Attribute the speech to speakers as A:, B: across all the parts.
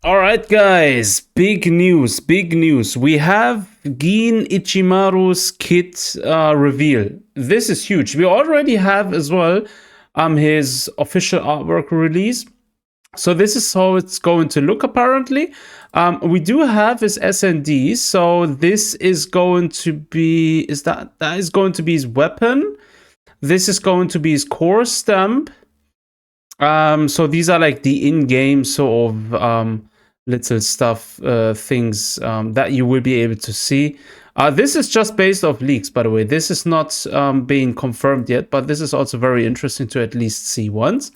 A: All right, guys, big news, big news. We have Gein Ichimaru's kit reveal. This is huge. We already have as well his official artwork release. So this is how it's going to look apparently. We do have his SND, so this is going to be, that is going to be his weapon. This is going to be his core stamp. So these are like the in-game sort of little stuff, things that you will be able to see. This is just based off leaks, by the way. This is not being confirmed yet, but this is also very interesting to at least see once.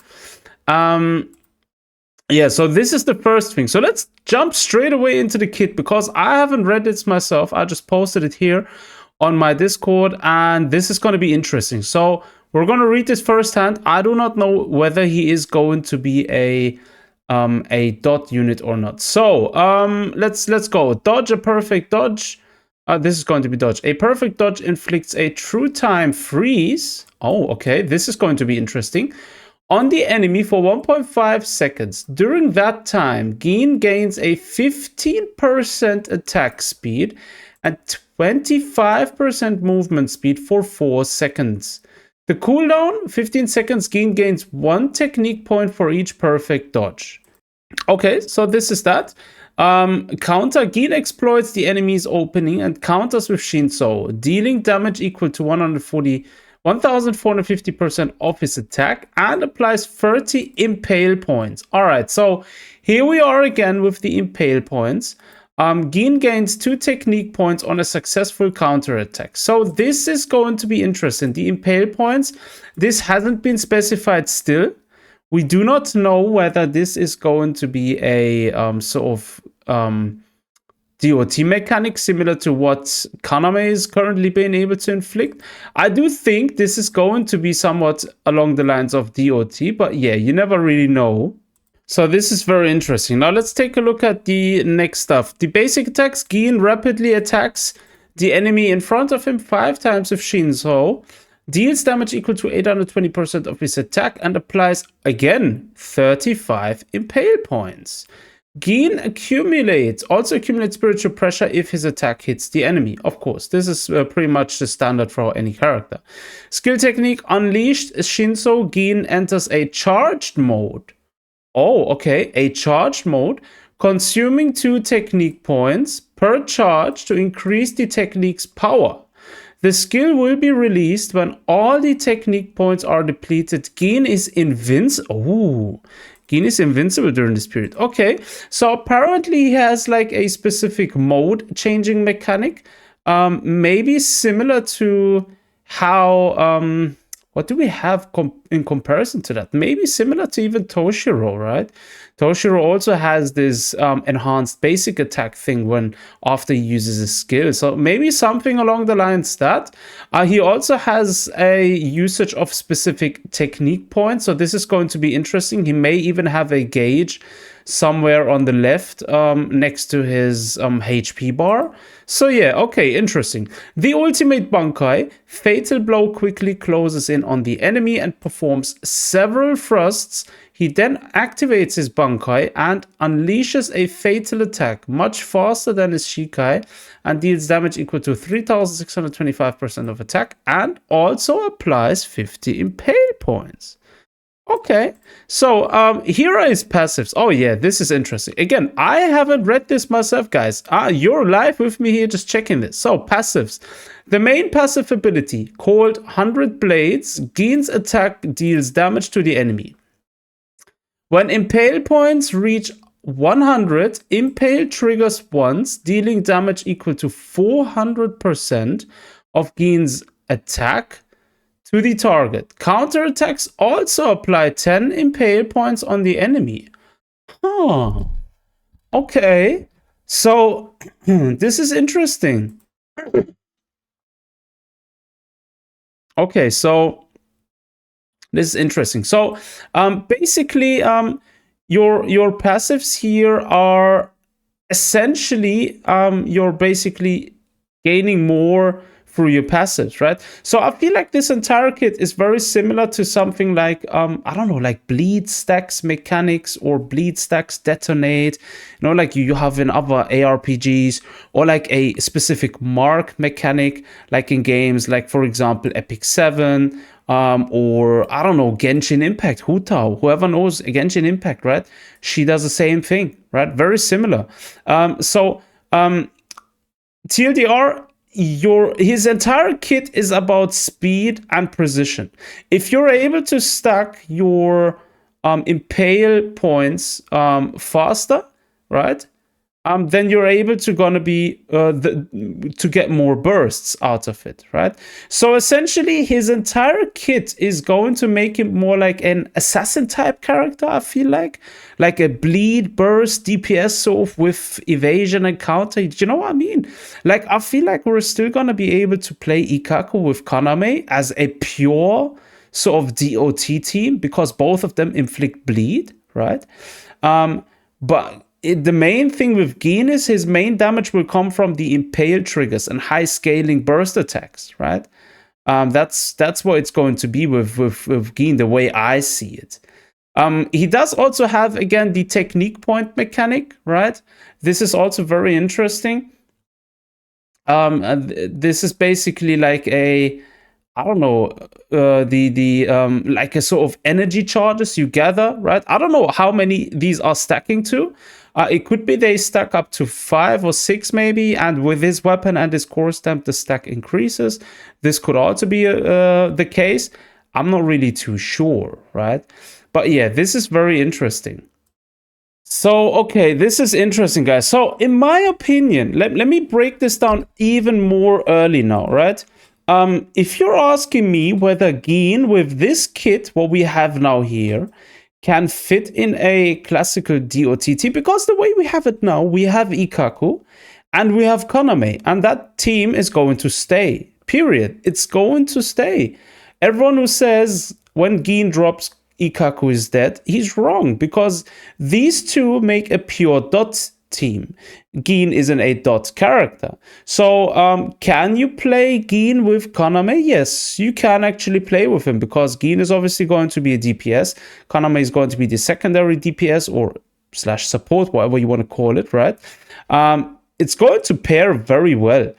A: Yeah, so this is the first thing. So let's jump straight away into the kit because I haven't read it myself. I just posted it here on my Discord, and this is going to be interesting. So we're going to read this firsthand. I do not know whether he is going to be a dot unit or not. So let's go. Dodge, a perfect dodge. This is going to be dodge. A perfect dodge inflicts a true time freeze. Oh, okay. This is going to be interesting. On the enemy for 1.5 seconds. During that time, Gein gains a 15% attack speed and 25% movement speed for 4 seconds. The cooldown, 15 seconds, Gein gains 1 technique point for each perfect dodge. Okay, so this is that. Counter, Gein exploits the enemy's opening and counters with Shinso, dealing damage equal to 1,450% of his attack and applies 30 Impale Points. Alright, so here we are again with the Impale Points. Gein gains 2 technique points on a successful counter attack. So this is going to be interesting. The Impale Points, this hasn't been specified still. We do not know whether this is going to be a sort of DOT mechanic similar to what Kaname is currently being able to inflict. I do think this is going to be somewhat along the lines of DOT, but yeah, you never really know. So this is very interesting. Now let's take a look at the next stuff. The basic attacks, Gein rapidly attacks the enemy in front of him 5 times with Shinso, deals damage equal to 820% of his attack, and applies, again, 35 Impale Points. Gein also accumulates spiritual pressure if his attack hits the enemy. Of course, this is pretty much the standard for any character. Skill technique, Unleashed Shinso, Gein enters a charged mode. Oh, okay, a charged mode, consuming 2 technique points per charge to increase the technique's power. The skill will be released when all the technique points are depleted. Gein is invincible. Gein is invincible during this period. Okay, so apparently he has like a specific mode changing mechanic. Maybe similar to how... what do we have in comparison to that? Maybe similar to even Toshiro, right? Toshiro also has this enhanced basic attack thing when after he uses a skill. So maybe something along the lines that. He also has a usage of specific technique points. So this is going to be interesting. He may even have a gauge somewhere on the left next to his HP bar. So yeah, okay, interesting. The ultimate Bankai, Fatal Blow quickly closes in on the enemy and performs several thrusts. He then activates his Bankai and unleashes a fatal attack much faster than his Shikai and deals damage equal to 3,625% of attack and also applies 50 Impale Points. Okay, so here are his passives. Oh yeah, this is interesting. Again, I haven't read this myself, guys. You're live with me here just checking this. So passives. The main passive ability, called 100 Blades, Gein's attack deals damage to the enemy. When Impale Points reach 100, Impale triggers once, dealing damage equal to 400% of Gein's attack to the target. Counterattacks also apply 10 Impale Points on the enemy. Huh. Okay. So, this is interesting. Okay, so this is interesting. So, basically, your passives here are essentially, you're basically gaining more through your passives, right? So I feel like this entire kit is very similar to something like, I don't know, like bleed stacks mechanics or bleed stacks detonate, you know, like you have in other ARPGs, or like a specific mark mechanic, like in games like, for example, Epic 7, or I don't know, Genshin Impact, Hutao, whoever knows Genshin Impact, right? She does the same thing, right? Very similar. TLDR, his entire kit is about speed and precision. If you're able to stack your impale points faster, right? Then you're able to to get more bursts out of it, right? So essentially, his entire kit is going to make him more like an assassin type character. I feel like a bleed, burst, DPS sort of with evasion and counter. Do you know what I mean? Like I feel like we're still gonna be able to play Ikaku with Kaname as a pure sort of DOT team because both of them inflict bleed, right? But the main thing with Gein is his main damage will come from the impale triggers and high scaling burst attacks, right? That's what it's going to be with Gein, the way I see it. He does also have, again, the technique point mechanic, right? This is also very interesting. This is basically like a, I don't know, like a sort of energy charges you gather, right? I don't know how many these are stacking to. It could be they stack up to 5 or 6 maybe, and with his weapon and his core stamp, the stack increases. This could also be the case. I'm not really too sure, right? But yeah, this is very interesting. So, okay, this is interesting, guys. So, in my opinion, let me break this down even more early now, right? If you're asking me whether Gein with this kit, what we have now here, can fit in a classical DOTT, because the way we have it now, we have Ikaku and we have Kaname, and that team is going to stay, period. It's going to stay. Everyone who says when Gein drops, Ikaku is dead, he's wrong, because these two make a pure dot team. Gein is an 8 dot character. So can you play Gein with Kaname? Yes, you can actually play with him, because Gein is obviously going to be a DPS. Kaname is going to be the secondary DPS or slash support, whatever you want to call it, right? It's going to pair very well.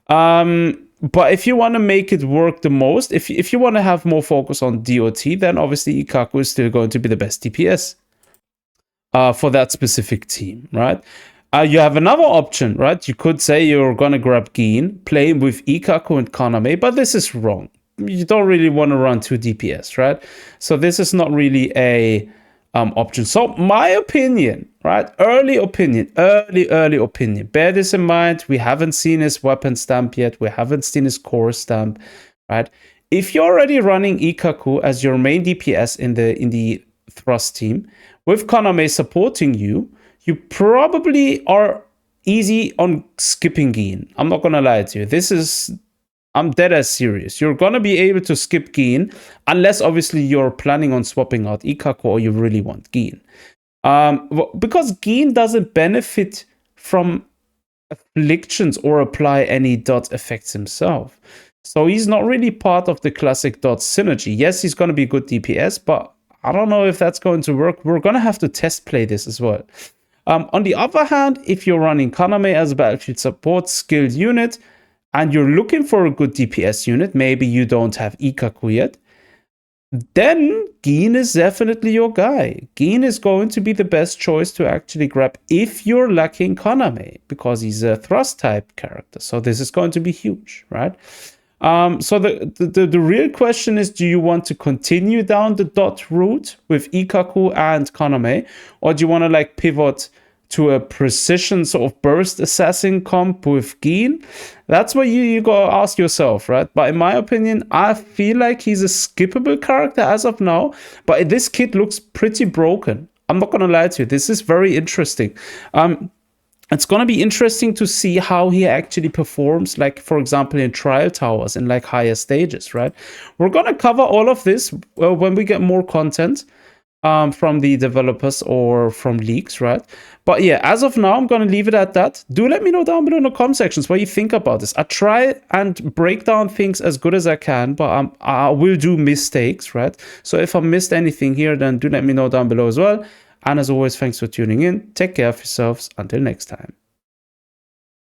A: But if you want to make it work the most, if you want to have more focus on DOT, then obviously Ikaku is still going to be the best DPS. For that specific team, right? You have another option, right? You could say you're gonna grab Gein, play with Ikaku and Kaname, but this is wrong. You don't really want to run 2 DPS, right? So this is not really a option. So my opinion, right? Early opinion. Bear this in mind. We haven't seen his weapon stamp yet. We haven't seen his core stamp, right? If you're already running Ikaku as your main DPS in the thrust team, with Kaname supporting you, you probably are easy on skipping Gein. I'm not gonna lie to you. I'm dead as serious. You're gonna be able to skip Gein, unless obviously you're planning on swapping out Ikaku or you really want Gein. Because Gein doesn't benefit from afflictions or apply any dot effects himself. So he's not really part of the classic dot synergy. Yes, he's gonna be good DPS, but I don't know if that's going to work. We're going to have to test play this as well. On the other hand, if you're running Kaname as a battlefield support skilled unit and you're looking for a good DPS unit, maybe you don't have Ikaku yet, then Gein is definitely your guy. Gein is going to be the best choice to actually grab if you're lacking Kaname, because he's a thrust type character. So this is going to be huge, right? So the real question is, do you want to continue down the dot route with Ikaku and Kaname, or do you want to like pivot to a precision sort of burst assassin comp with Gein? That's what you gotta ask yourself, right? But in my opinion, I feel like he's a skippable character as of now, but this kit looks pretty broken. I'm not gonna lie to you. This is very interesting. It's going to be interesting to see how he actually performs, like, for example, in trial towers and like higher stages, right? We're going to cover all of this when we get more content. from the developers or from leaks, right? But yeah, as of now, I'm going to leave it at that. Do let me know down below in the comment sections what you think about this. I try and break down things as good as I can, but I will do mistakes, right? So if I missed anything here, then do let me know down below as well. And as always, thanks for tuning in. Take care of yourselves. Until next time.